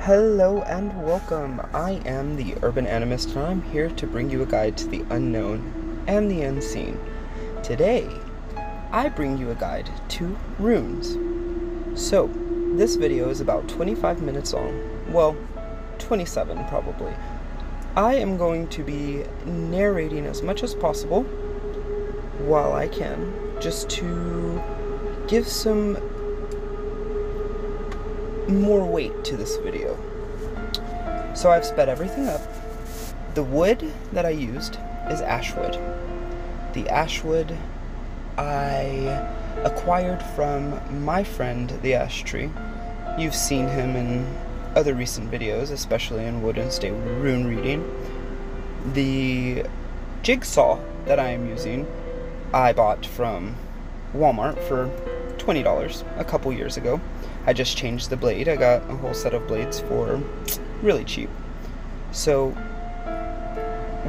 Hello and welcome. I am the Urban Animist, and I'm here to bring you a guide to the unknown and the unseen. Today, I bring you a guide to runes. So, this video is about 25 minutes long. Well, 27 probably. I am going to be narrating as much as possible while I can, just to give some more weight to this video. So I've sped everything up. The wood that I used is ashwood. The ashwood I acquired from my friend the ash tree. You've seen him in other recent videos, especially in Wood and Stay Rune Reading. The jigsaw that I am using I bought from Walmart for $20 a couple years ago. I just changed the blade. I got a whole set of blades for really cheap. So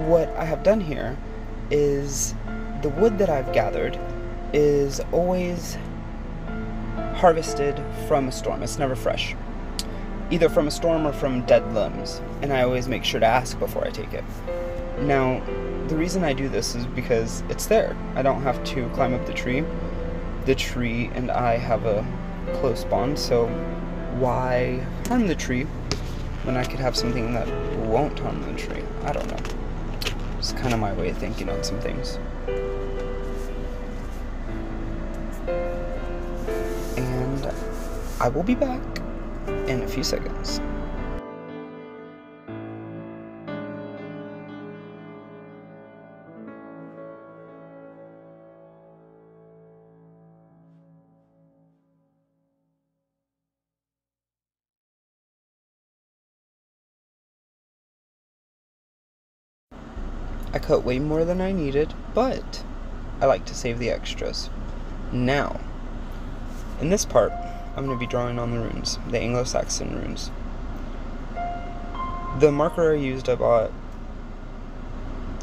what I have done here is the wood that I've gathered is always harvested from a storm. It's never fresh. Either from a storm or from dead limbs. And I always make sure to ask before I take it. Now, the reason I do this is because it's there. I don't have to climb up the tree. The tree and I have a close bond, so why harm the tree when I could have something that won't harm the tree? I don't know. It's kind of my way of thinking on some things. And I will be back in a few seconds. I cut way more than I needed, but I like to save the extras. Now, in this part, I'm going to be drawing on the runes, the Anglo-Saxon runes. The marker I used I bought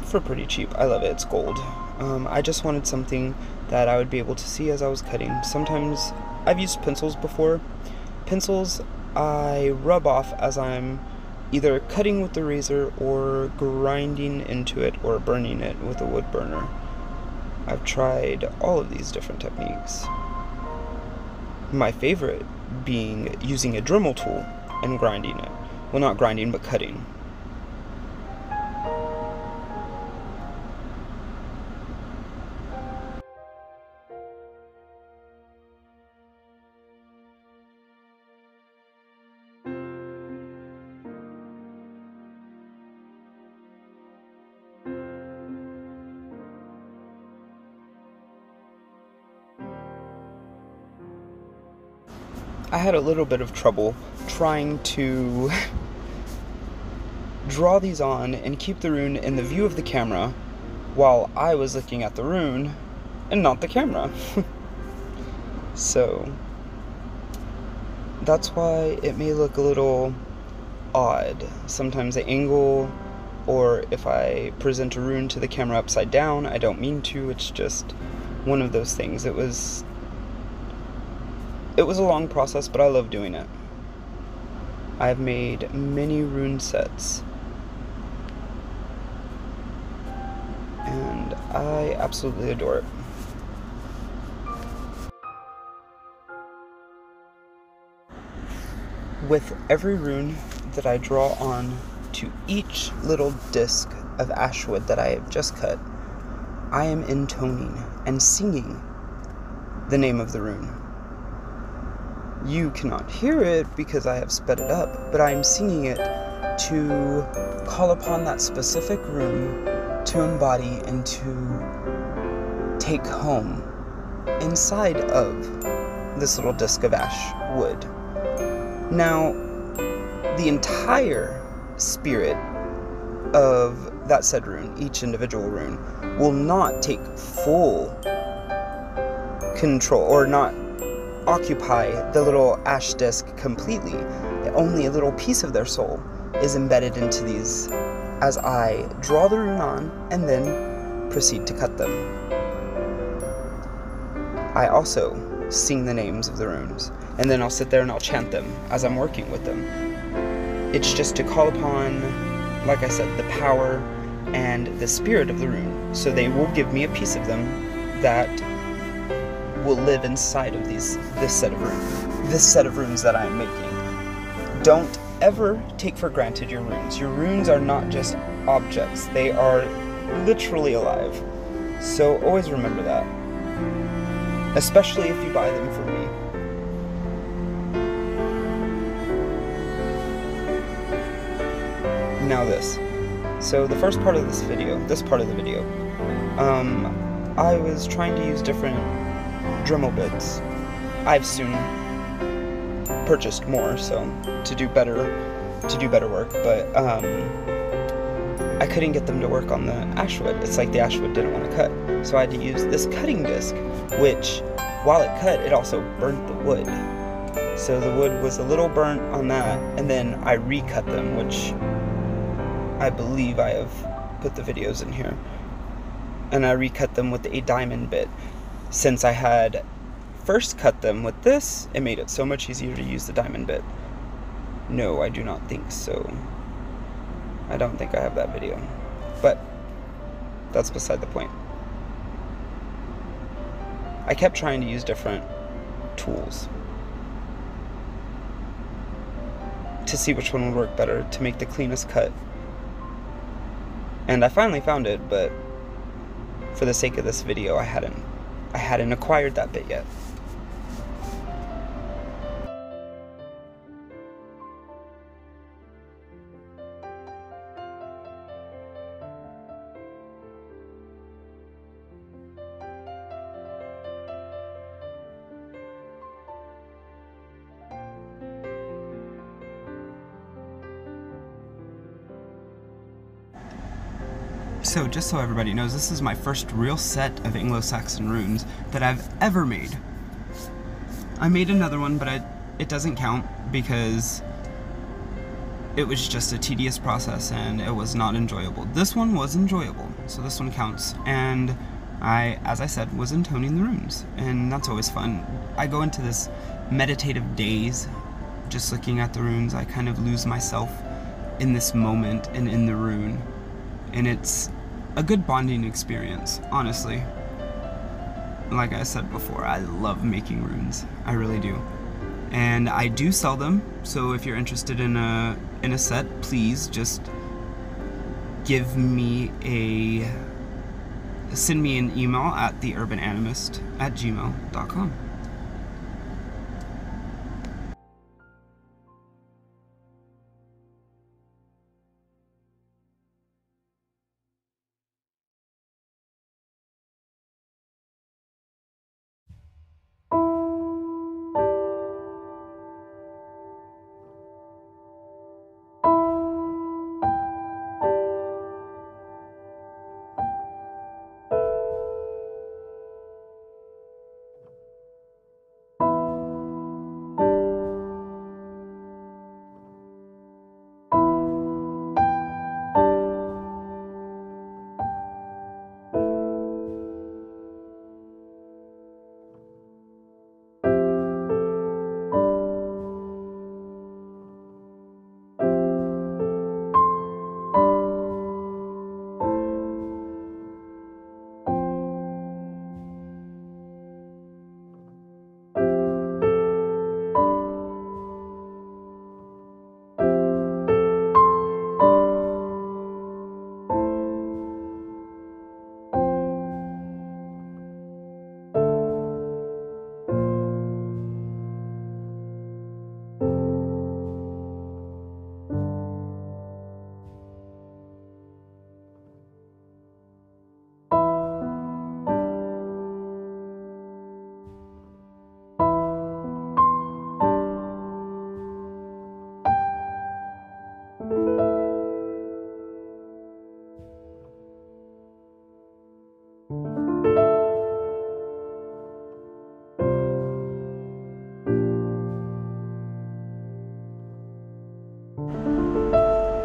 for pretty cheap. I love it, it's gold. I just wanted something that I would be able to see as I was cutting. Sometimes, I've used pencils before. Pencils I rub off as I'm either cutting with the razor or grinding into it or burning it with a wood burner. I've tried all of these different techniques. My favorite being using a Dremel tool and grinding it. Well, not grinding, but cutting. I had a little bit of trouble trying to draw these on and keep the rune in the view of the camera while I was looking at the rune and not the camera. So that's why it may look a little odd. Sometimes the angle, or if I present a rune to the camera upside down, I don't mean to, it's just one of those things. It was a long process, but I love doing it. I've made many rune sets, and I absolutely adore it. With every rune that I draw on to each little disc of ashwood that I have just cut, I am intoning and singing the name of the rune. You cannot hear it because I have sped it up, but I am singing it to call upon that specific rune to embody and to take home inside of this little disc of ash wood. Now, the entire spirit of that said rune, each individual rune, will not take full control, or not occupy the little ash disc completely. Only a little piece of their soul is embedded into these as I draw the rune on and then proceed to cut them. I also sing the names of the runes, and then I'll sit there and I'll chant them as I'm working with them. It's just to call upon, like I said, the power and the spirit of the rune. So they will give me a piece of them that will live inside of this set of runes that I am making. Don't ever take for granted your runes. Your runes are not just objects, they are literally alive. So always remember that, especially if you buy them from me. Now this. So the first part of this part of the video, I was trying to use different Dremel bits. I've soon purchased more, so to do better work, but I couldn't get them to work on the ashwood. It's like the ashwood didn't want to cut, so I had to use this cutting disc, which, while it cut, it also burnt the wood. So the wood was a little burnt on that, and then I recut them, which I believe I have put the videos in here, and I recut them with a diamond bit. Since I had first cut them with this, it made it so much easier to use the diamond bit. No, I do not think so. I don't think I have that video, but that's beside the point. I kept trying to use different tools to see which one would work better to make the cleanest cut. And I finally found it, but for the sake of this video, I hadn't acquired that bit yet. So, just so everybody knows, this is my first real set of Anglo-Saxon runes that I've ever made. I made another one, but it doesn't count because it was just a tedious process and it was not enjoyable. This one was enjoyable, so this one counts. And I, as I said, was intoning the runes, and that's always fun. I go into this meditative daze just looking at the runes. I kind of lose myself in this moment and in the rune. And it's a good bonding experience, honestly. Like I said before, I love making runes. I really do. And I do sell them, so if you're interested in a set, please just send me an email at theurbananimist@gmail.com.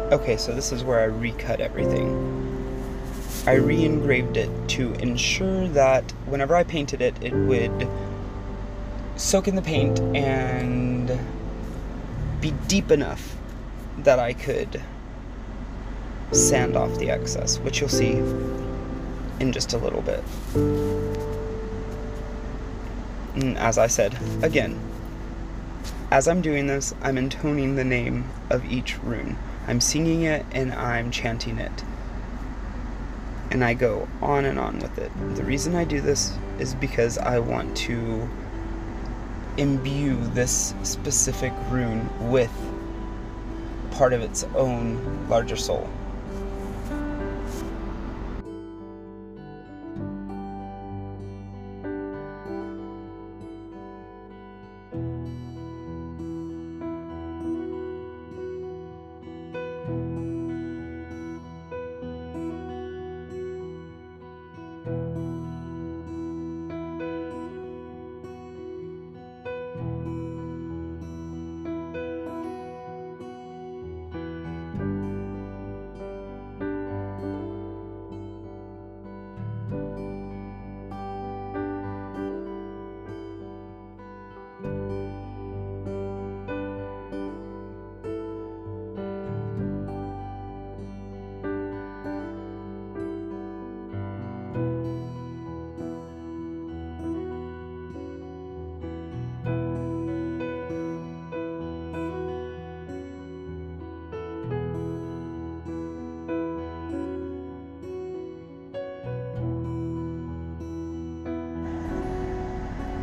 Okay, so this is where I recut everything. I re-engraved it to ensure that whenever I painted it, it would soak in the paint and be deep enough that I could sand off the excess, which you'll see in just a little bit. And as I said, again, as I'm doing this, I'm intoning the name of each rune. I'm singing it and I'm chanting it. And I go on and on with it. The reason I do this is because I want to imbue this specific rune with part of its own larger soul.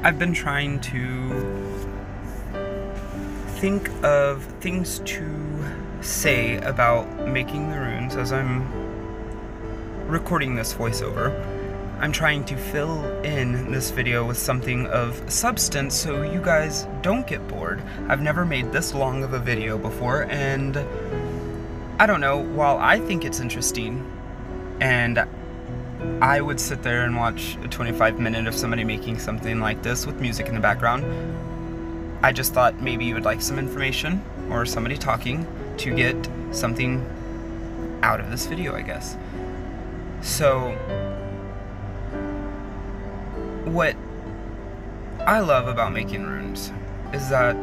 I've been trying to think of things to say about making the runes as I'm recording this voiceover. I'm trying to fill in this video with something of substance so you guys don't get bored. I've never made this long of a video before, and I don't know, while I think it's interesting, and I would sit there and watch a 25-minute of somebody making something like this with music in the background, I just thought maybe you would like some information or somebody talking to get something out of this video, I guess. So, what I love about making runes is that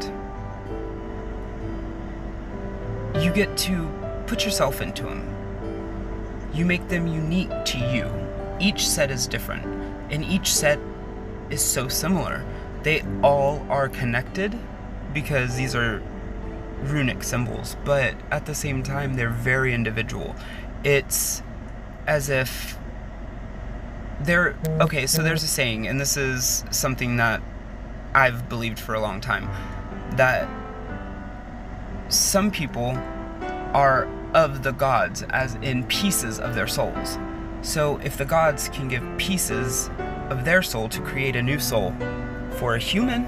you get to put yourself into them. You make them unique to you. Each set is different, and each set is so similar. They all are connected because these are runic symbols, but at the same time, they're very individual. It's as if they're... Okay, so there's a saying, and this is something that I've believed for a long time, that some people are of the gods, as in pieces of their souls. So if the gods can give pieces of their soul to create a new soul for a human,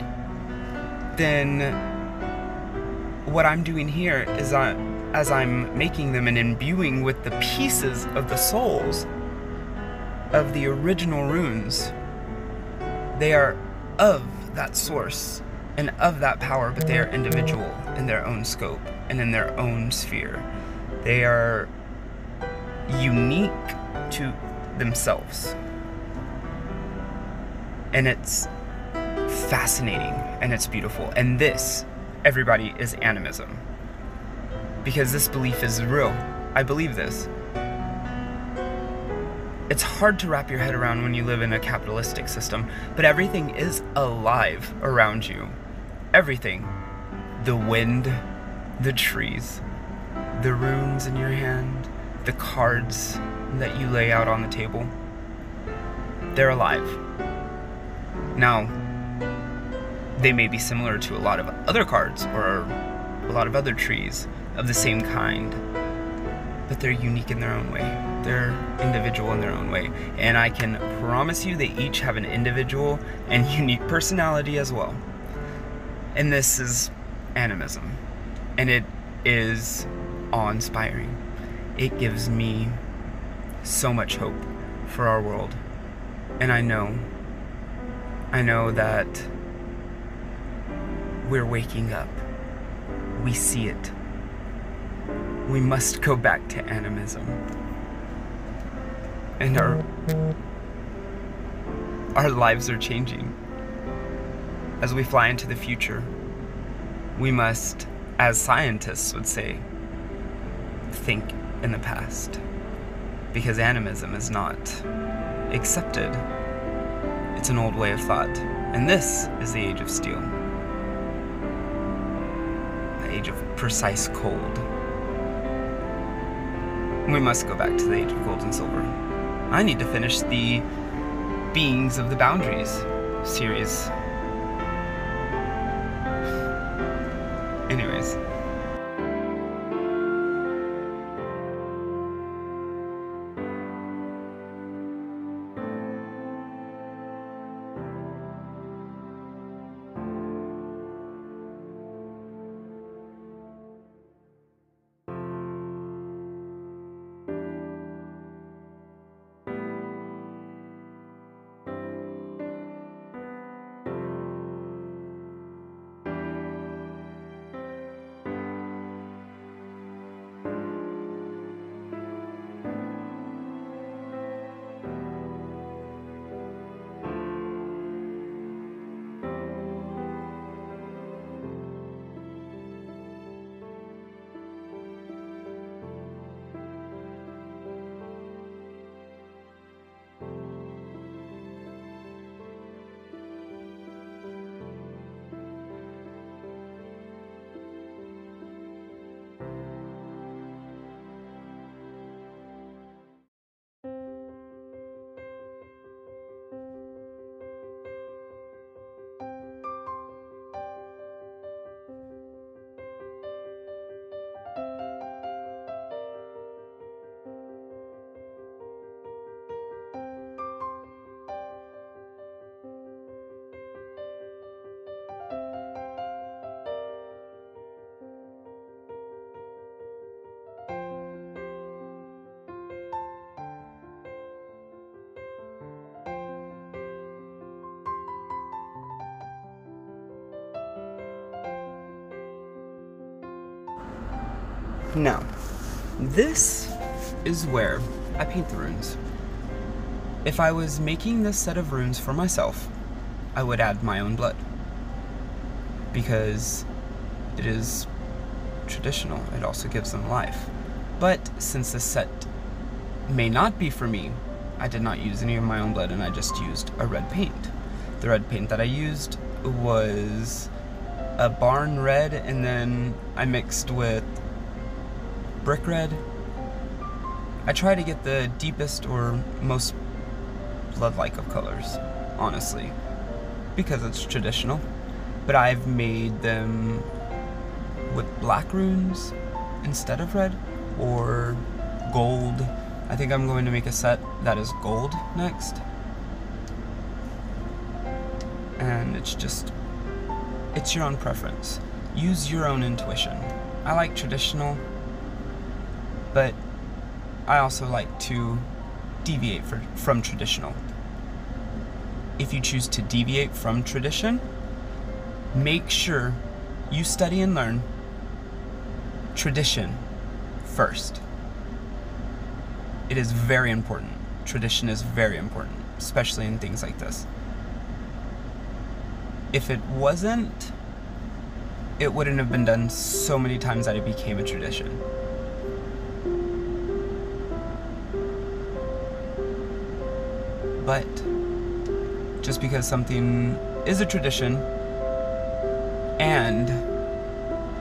then what I'm doing here is as I'm making them and imbuing with the pieces of the souls of the original runes, they are of that source and of that power, but they are individual in their own scope and in their own sphere. They are unique to themselves. And it's fascinating and it's beautiful. And this, everybody, is animism. Because this belief is real. I believe this. It's hard to wrap your head around when you live in a capitalistic system, but everything is alive around you. Everything. The wind, the trees, the runes in your hand, the cards that you lay out on the table. They're alive. Now, they may be similar to a lot of other cards or a lot of other trees of the same kind, but they're unique in their own way. They're individual in their own way. And I can promise you they each have an individual and unique personality as well. And this is animism. And it is awe-inspiring. It gives me so much hope for our world. And I know that we're waking up. We see it. We must go back to animism. And our lives are changing. As we fly into the future, we must, as scientists would say, think in the past, because animism is not accepted. It's an old way of thought, and this is the age of steel, the age of precise cold. We must go back to the age of gold and silver. I need to finish the Beings of the Boundaries series. Anyways. Now, this is where I paint the runes. If I was making this set of runes for myself, I would add my own blood, because it is traditional. It also gives them life. But since this set may not be for me, I did not use any of my own blood, and I just used a red paint. The red paint that I used was a barn red, and then I mixed with brick red. I try to get the deepest or most blood-like of colors, honestly, because it's traditional. But I've made them with black runes instead of red, or gold. I think I'm going to make a set that is gold next. And it's your own preference. Use your own intuition. I like traditional, but I also like to deviate from traditional. If you choose to deviate from tradition, make sure you study and learn tradition first. It is very important. Tradition is very important, especially in things like this. If it wasn't, it wouldn't have been done so many times that it became a tradition. But just because something is a tradition, and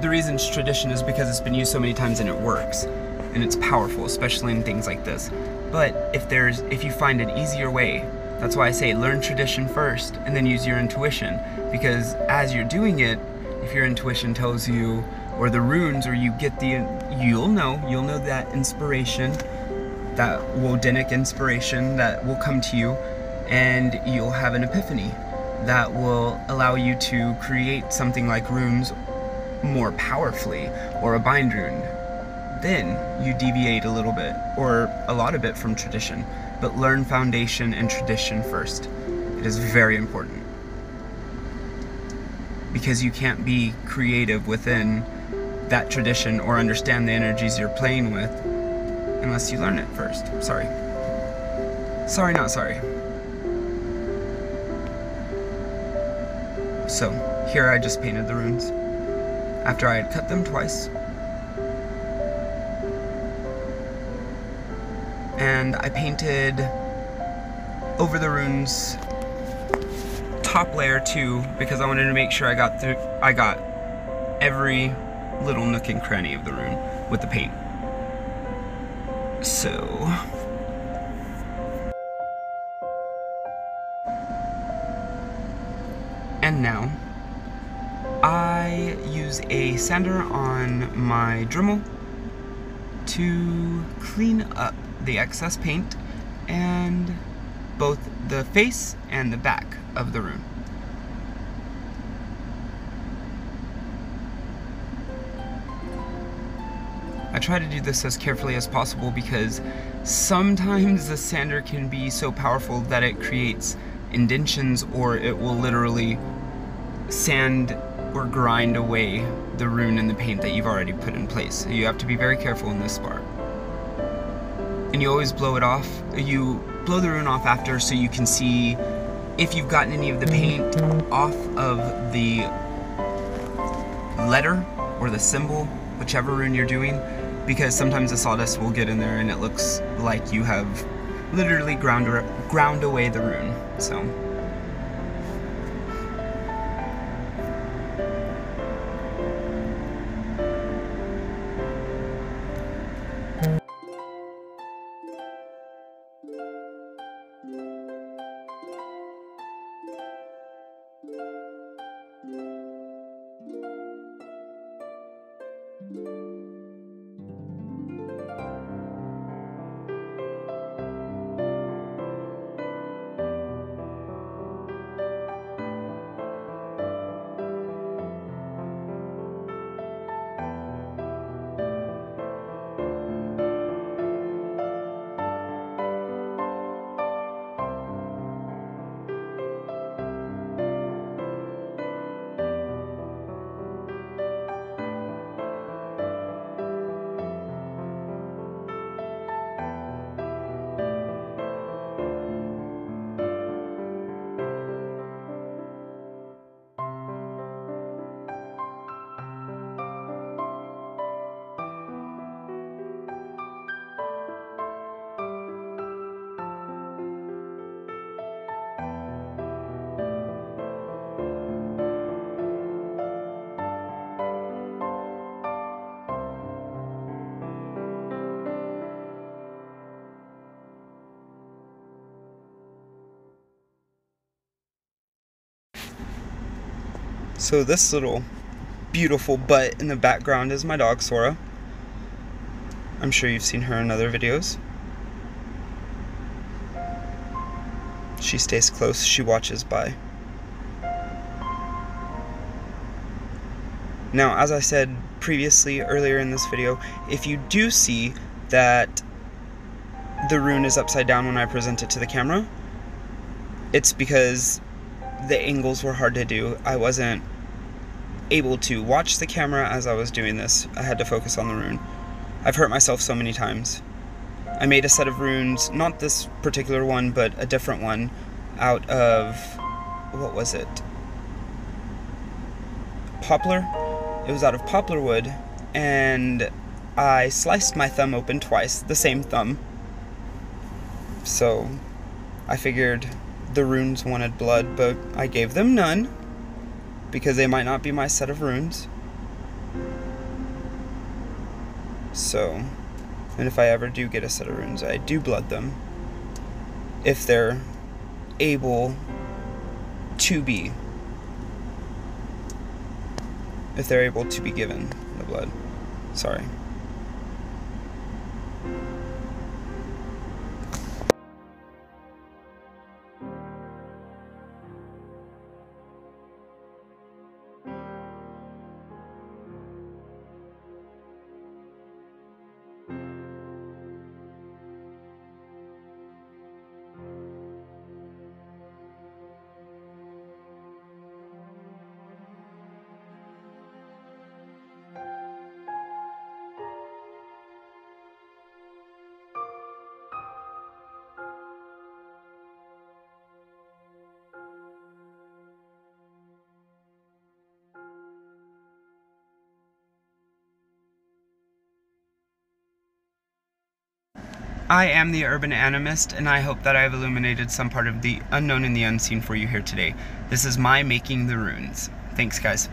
the reason it's tradition is because it's been used so many times and it works, and it's powerful, especially in things like this. But if you find an easier way, that's why I say learn tradition first and then use your intuition, because as you're doing it, if your intuition tells you, or the runes, or you get you'll know that inspiration, that Wodenic inspiration that will come to you, and you'll have an epiphany that will allow you to create something like runes more powerfully, or a bind rune. Then you deviate a little bit, or a lot of it, from tradition. But learn foundation and tradition first. It is very important. Because you can't be creative within that tradition or understand the energies you're playing with unless you learn it first. Sorry. Sorry, not sorry. So, here I just painted the runes after I had cut them twice. and I painted over the runes top layer too, because I wanted to make sure I got every little nook and cranny of the rune with the paint. So and now I use a sander on my Dremel to clean up the excess paint and both the face and the back of the rune. I try to do this as carefully as possible because sometimes the sander can be so powerful that it creates indentions, or it will literally sand or grind away the rune and the paint that you've already put in place. So you have to be very careful in this part. And you always blow it off. You blow the rune off after so you can see if you've gotten any of the paint off of the letter or the symbol, whichever rune you're doing, because sometimes the sawdust will get in there and it looks like you have literally ground away the rune. So this little beautiful butt in the background is my dog, Sora. I'm sure you've seen her in other videos. She stays close, she watches by. Now, as I said previously, earlier in this video, if you do see that the rune is upside down when I present it to the camera, it's because the angles were hard to do. I wasn't able to watch the camera as I was doing this. I had to focus on the rune. I've hurt myself so many times. I made a set of runes, not this particular one, but a different one, out of, what was it? Poplar? It was out of poplar wood, and I sliced my thumb open twice, the same thumb. So I figured the runes wanted blood, but I gave them none, because they might not be my set of runes. So, and if I ever do get a set of runes, I do blood them, if they're able to be. If they're able to be given the blood. Sorry. I am the Urban Animist, and I hope that I have illuminated some part of the unknown and the unseen for you here today. This is my making the runes. Thanks, guys.